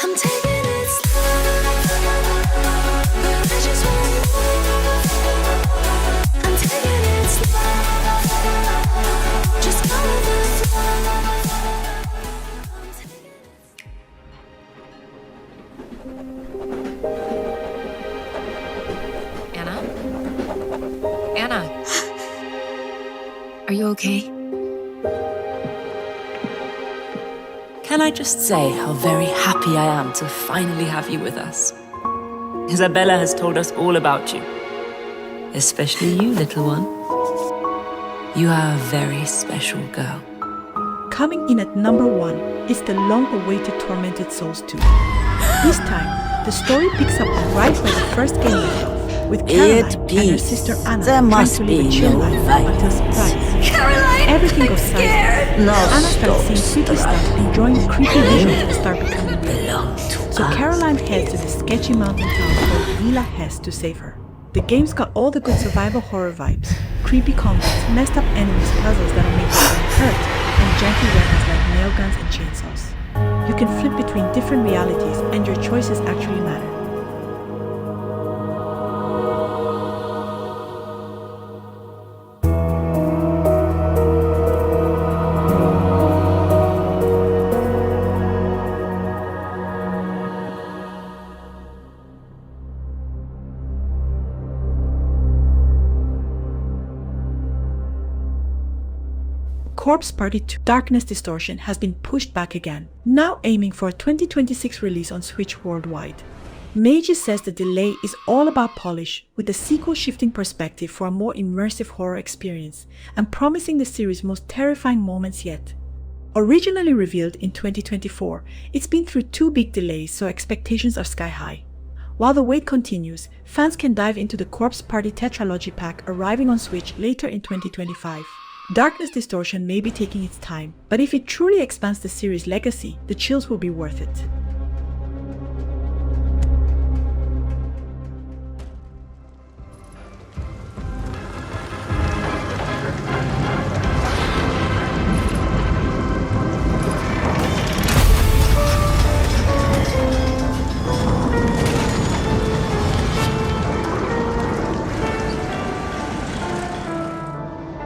I'm taking it slow, but I just want more. I'm taking it slow, just go with the flow. I'm taking it. Anna? Anna? Are you okay? Can I just say how very happy I am to finally have you with us? Isabella has told us all about you. Especially you, little one. You are a very special girl. Coming in at number 1 is the long-awaited Tormented Souls 2. This time, the story picks up right where the first game left off, with Caroline and her sister Anna trying to live a chill life until surprise. Caroline, Everything I'm goes scared. sideways. Anna starts seeing creepy stuff, enjoying creepy visions and start becoming real. So Caroline heads to the sketchy mountain town called Villa Hesse to save her. The game's got all the good survival horror vibes, creepy combats, messed up enemies, puzzles that'll make your brain hurt, and janky weapons like nail guns and chainsaws. You can flip between different realities and your choices actually matter. Corpse Party 2 Darkness Distortion has been pushed back again, now aiming for a 2026 release on Switch worldwide. Meiji says the delay is all about polish, with the sequel shifting perspective for a more immersive horror experience, and promising the series' most terrifying moments yet. Originally revealed in 2024, it's been through 2 big delays, so expectations are sky high. While the wait continues, fans can dive into the Corpse Party Tetralogy pack arriving on Switch later in 2025. Darkness Distortion may be taking its time, but if it truly expands the series' legacy, the chills will be worth it.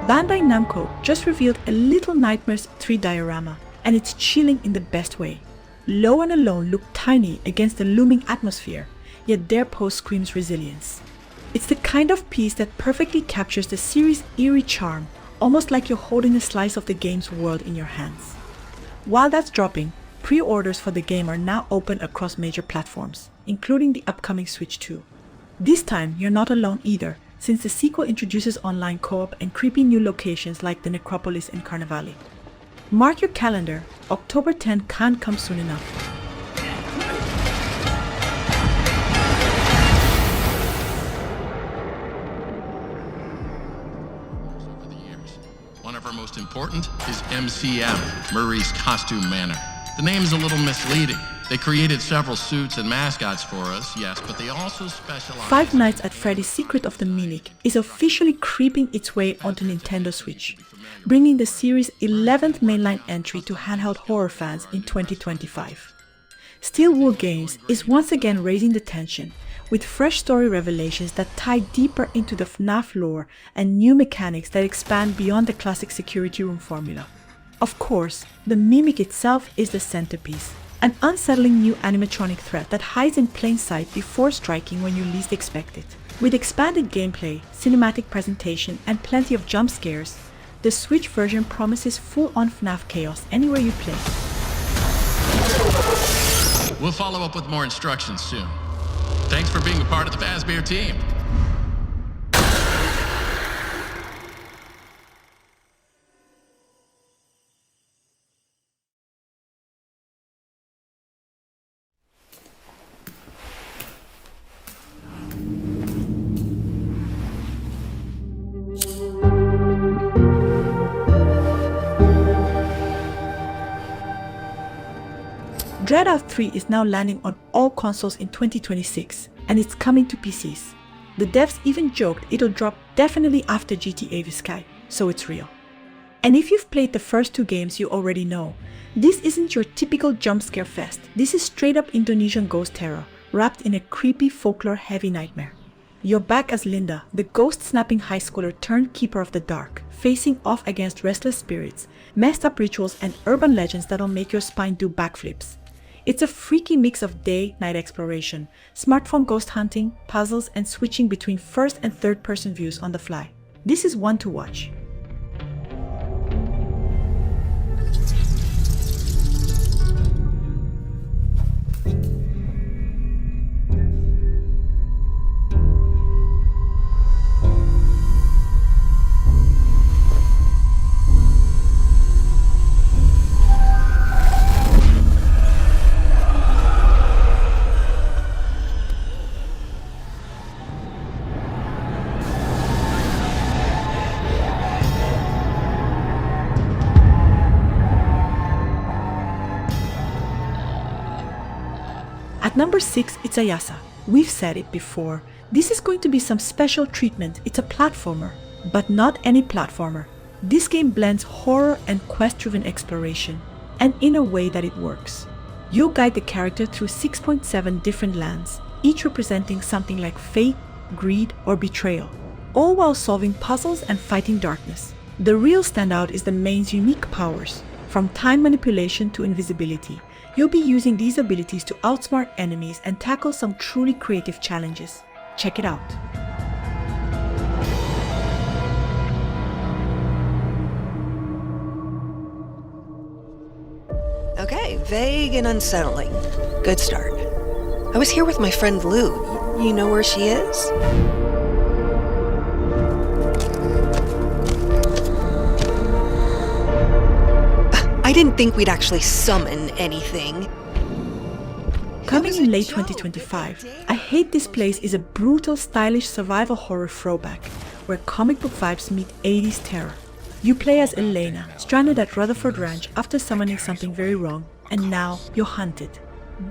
Bandai Namco just revealed a Little Nightmares 3 diorama, and it's chilling in the best way. Lo and Alone look tiny against the looming atmosphere, yet their pose screams resilience. It's the kind of piece that perfectly captures the series' eerie charm, almost like you're holding a slice of the game's world in your hands. While that's dropping, pre-orders for the game are now open across major platforms, including the upcoming Switch 2. This time, you're not alone either, since the sequel introduces online co-op and creepy new locations like the Necropolis and Carnivale. Mark your calendar, October 10 can't come soon enough. One of our most important is MCM, Murray's Costume Manor. The name's a little misleading. They created several suits and mascots for us, yes, but they also specialize... Five Nights at Freddy's Secret of the Mimic is officially creeping its way onto Nintendo Switch, bringing the series' 11th mainline entry to handheld horror fans in 2025. Steel Wool Games is once again raising the tension, with fresh story revelations that tie deeper into the FNAF lore and new mechanics that expand beyond the classic security room formula. Of course, the Mimic itself is the centerpiece, an unsettling new animatronic threat that hides in plain sight before striking when you least expect it. With expanded gameplay, cinematic presentation, and plenty of jump scares, the Switch version promises full-on FNAF chaos anywhere you play. We'll follow up with more instructions soon. Thanks for being a part of the Fazbear team. DreadOut 3 is now landing on all consoles in 2026, and it's coming to PCs. The devs even joked it'll drop definitely after GTA V Sky, so it's real. And if you've played the first two games, you already know. This isn't your typical jump scare fest. This is straight up Indonesian ghost terror, wrapped in a creepy folklore-heavy nightmare. You're back as Linda, the ghost-snapping high schooler turned keeper of the dark, facing off against restless spirits, messed up rituals, and urban legends that'll make your spine do backflips. It's a freaky mix of day-night exploration, smartphone ghost hunting, puzzles, and switching between first and third-person views on the fly. This is one to watch. At number 6, it's Ayasa. We've said it before. This is going to be some special treatment. It's a platformer, but not any platformer. This game blends horror and quest-driven exploration, and in a way that it works. You'll guide the character through 6.7 different lands, each representing something like fate, greed, or betrayal, all while solving puzzles and fighting darkness. The real standout is the main's unique powers, from time manipulation to invisibility. You'll be using these abilities to outsmart enemies and tackle some truly creative challenges. Check it out. Okay, vague and unsettling. Good start. I was here with my friend Lou. You know where she is? I didn't think we'd actually summon anything. Coming in late 2025, I Hate This Place is a brutal, stylish survival horror throwback where comic book vibes meet 80s terror. You play as Elena, stranded at Rutherford Ranch after summoning something very wrong, and now you're hunted.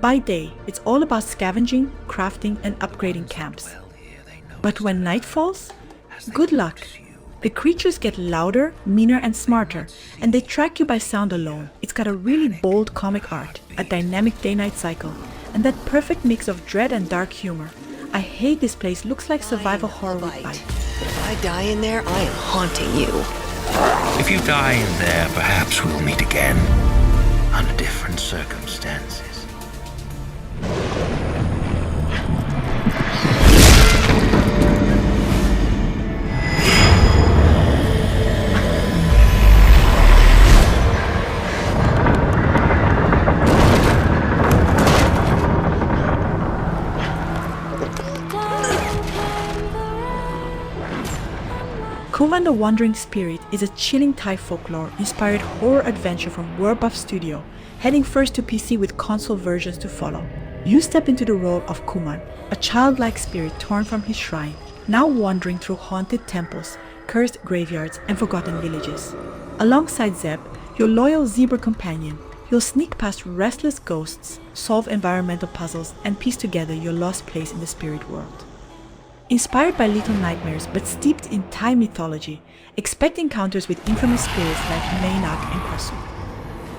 By day, it's all about scavenging, crafting, and upgrading camps. But when night falls, good luck. The creatures get louder, meaner, and smarter, and they track you by sound alone. It's got a really bold comic art, a dynamic day-night cycle, and that perfect mix of dread and dark humor. I Hate This Place looks like survival horror with bite. But if I die in there, I am haunting you. If you die in there, perhaps we'll meet again, under different circumstances. Kuman the Wandering Spirit is a chilling Thai folklore-inspired horror adventure from Werbuff Studio, heading first to PC with console versions to follow. You step into the role of Kuman, a childlike spirit torn from his shrine, now wandering through haunted temples, cursed graveyards, and forgotten villages. Alongside Zeb, your loyal zebra companion, you'll sneak past restless ghosts, solve environmental puzzles, and piece together your lost place in the spirit world. Inspired by Little Nightmares but steeped in Thai mythology, expect encounters with infamous spirits like Maynak and Prasu.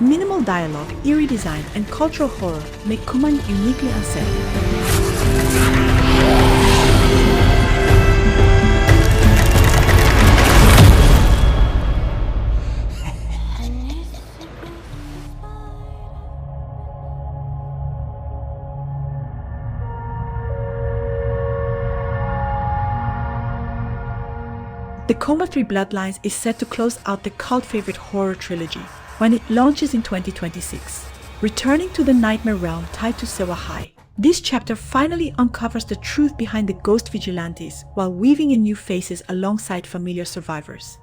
Minimal dialogue, eerie design, and cultural horror make Kuman uniquely unsettling. The Coma 3 Bloodlines is set to close out the cult favorite horror trilogy when it launches in 2026, returning to the nightmare realm tied to Sewa High. This chapter finally uncovers the truth behind the ghost vigilantes while weaving in new faces alongside familiar survivors.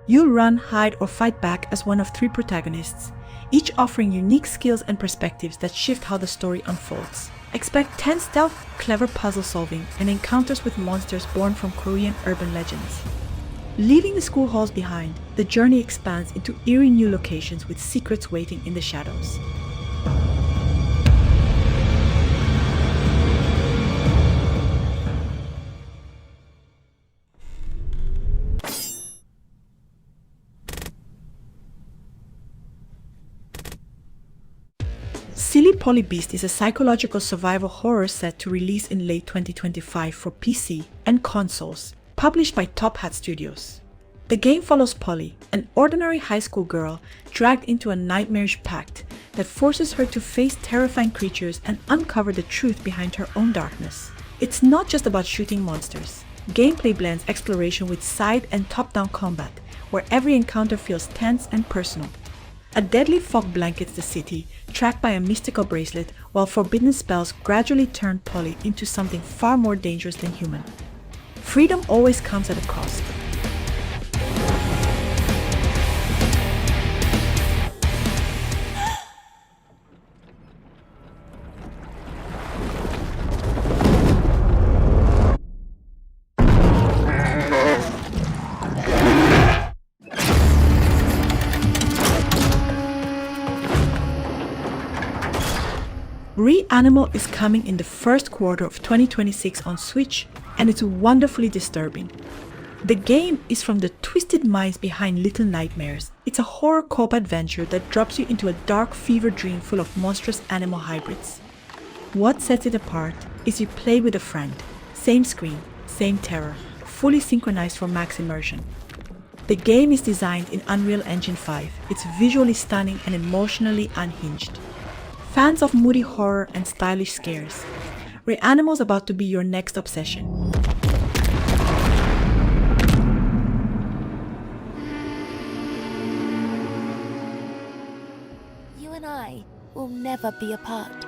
You'll run, hide, or fight back as one of 3 protagonists, each offering unique skills and perspectives that shift how the story unfolds. Expect tense stealth, clever puzzle solving, and encounters with monsters born from Korean urban legends. Leaving the school halls behind, the journey expands into eerie new locations with secrets waiting in the shadows. Silly Polly Beast is a psychological survival horror set to release in late 2025 for PC and consoles, published by Top Hat Studios. The game follows Polly, an ordinary high school girl dragged into a nightmarish pact that forces her to face terrifying creatures and uncover the truth behind her own darkness. It's not just about shooting monsters. Gameplay blends exploration with side and top-down combat, where every encounter feels tense and personal. A deadly fog blankets the city, tracked by a mystical bracelet, while forbidden spells gradually turn Polly into something far more dangerous than human. Freedom always comes at a cost. Reanimal is coming in the first quarter of 2026 on Switch, and it's wonderfully disturbing. The game is from the twisted minds behind Little Nightmares. It's a horror co-op adventure that drops you into a dark fever dream full of monstrous animal hybrids. What sets it apart is you play with a friend. Same screen, same terror, fully synchronized for max immersion. The game is designed in Unreal Engine 5. It's visually stunning and emotionally unhinged. Fans of moody horror and stylish scares, Reanimal's about to be your next obsession. You and I will never be apart.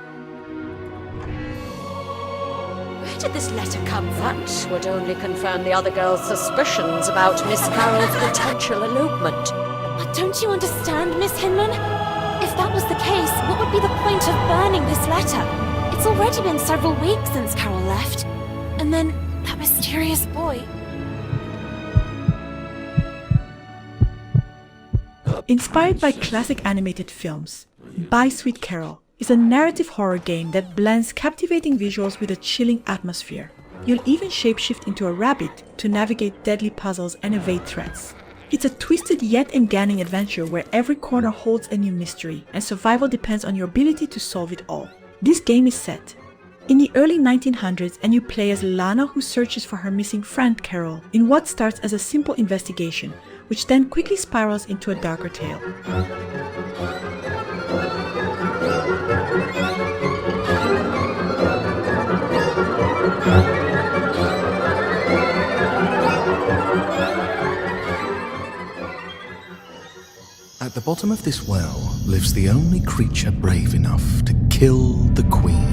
Where did this letter come from? That would only confirm the other girl's suspicions about Miss Carroll's potential elopement. But don't you understand, Miss Hinman? If that was the case, what would be the point of burning this letter? It's already been several weeks since Carol left. And then that mysterious boy. Inspired by classic animated films, Bye Sweet Carol is a narrative horror game that blends captivating visuals with a chilling atmosphere. You'll even shapeshift into a rabbit to navigate deadly puzzles and evade threats. It's a twisted yet engaging adventure where every corner holds a new mystery, and survival depends on your ability to solve it all. This game is set in the early 1900s, and you play as Lana, who searches for her missing friend Carol in what starts as a simple investigation, which then quickly spirals into a darker tale. At the bottom of this well lives the only creature brave enough to kill the Queen.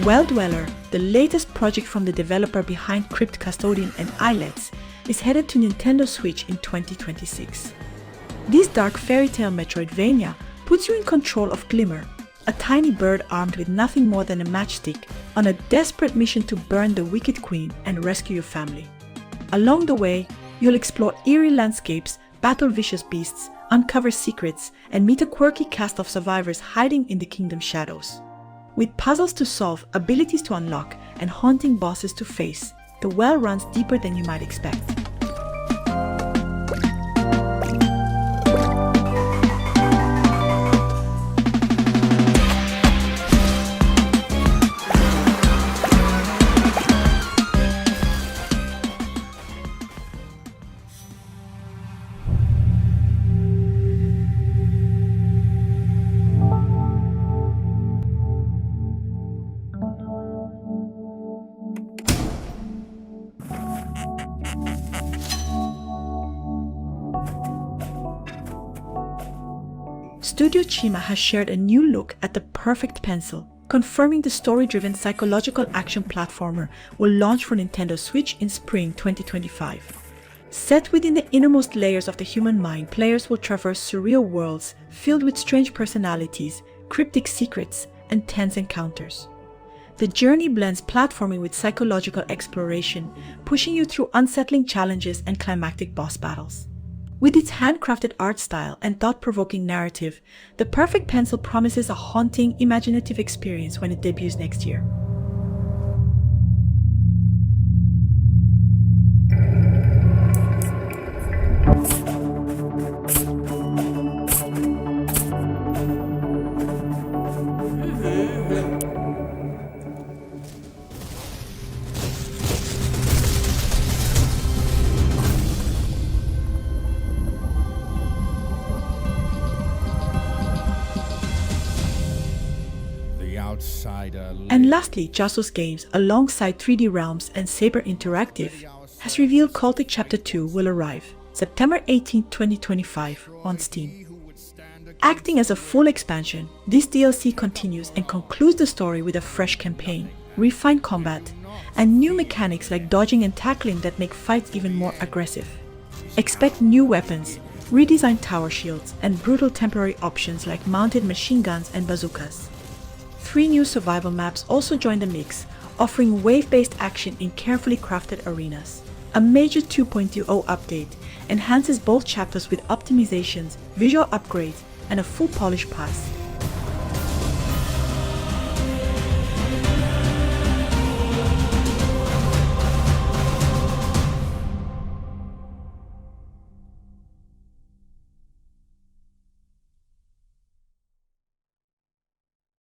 Well Dweller, the latest project from the developer behind Crypt Custodian and Islets, is headed to Nintendo Switch in 2026. This dark fairy tale Metroidvania puts you in control of Glimmer, a tiny bird armed with nothing more than a matchstick, on a desperate mission to burn the wicked queen and rescue your family. Along the way, you'll explore eerie landscapes, battle vicious beasts, uncover secrets, and meet a quirky cast of survivors hiding in the kingdom's shadows. With puzzles to solve, abilities to unlock, and haunting bosses to face, the well runs deeper than you might expect. Studio Chima has shared a new look at the Perfect Pencil, confirming the story-driven psychological action platformer will launch for Nintendo Switch in spring 2025. Set within the innermost layers of the human mind, players will traverse surreal worlds filled with strange personalities, cryptic secrets, and tense encounters. The journey blends platforming with psychological exploration, pushing you through unsettling challenges and climactic boss battles. With its handcrafted art style and thought-provoking narrative, the Perfect Pencil promises a haunting, imaginative experience when it debuts next year. And lastly, Jassos Games, alongside 3D Realms and Saber Interactive, has revealed Cultic Chapter 2 will arrive September 18, 2025 on Steam. Acting as a full expansion, this DLC continues and concludes the story with a fresh campaign, refined combat, and new mechanics like dodging and tackling that make fights even more aggressive. Expect new weapons, redesigned tower shields, and brutal temporary options like mounted machine guns and bazookas. 3 new survival maps also join the mix, offering wave-based action in carefully crafted arenas. A major 2.20 update enhances both chapters with optimizations, visual upgrades, and a full polish pass.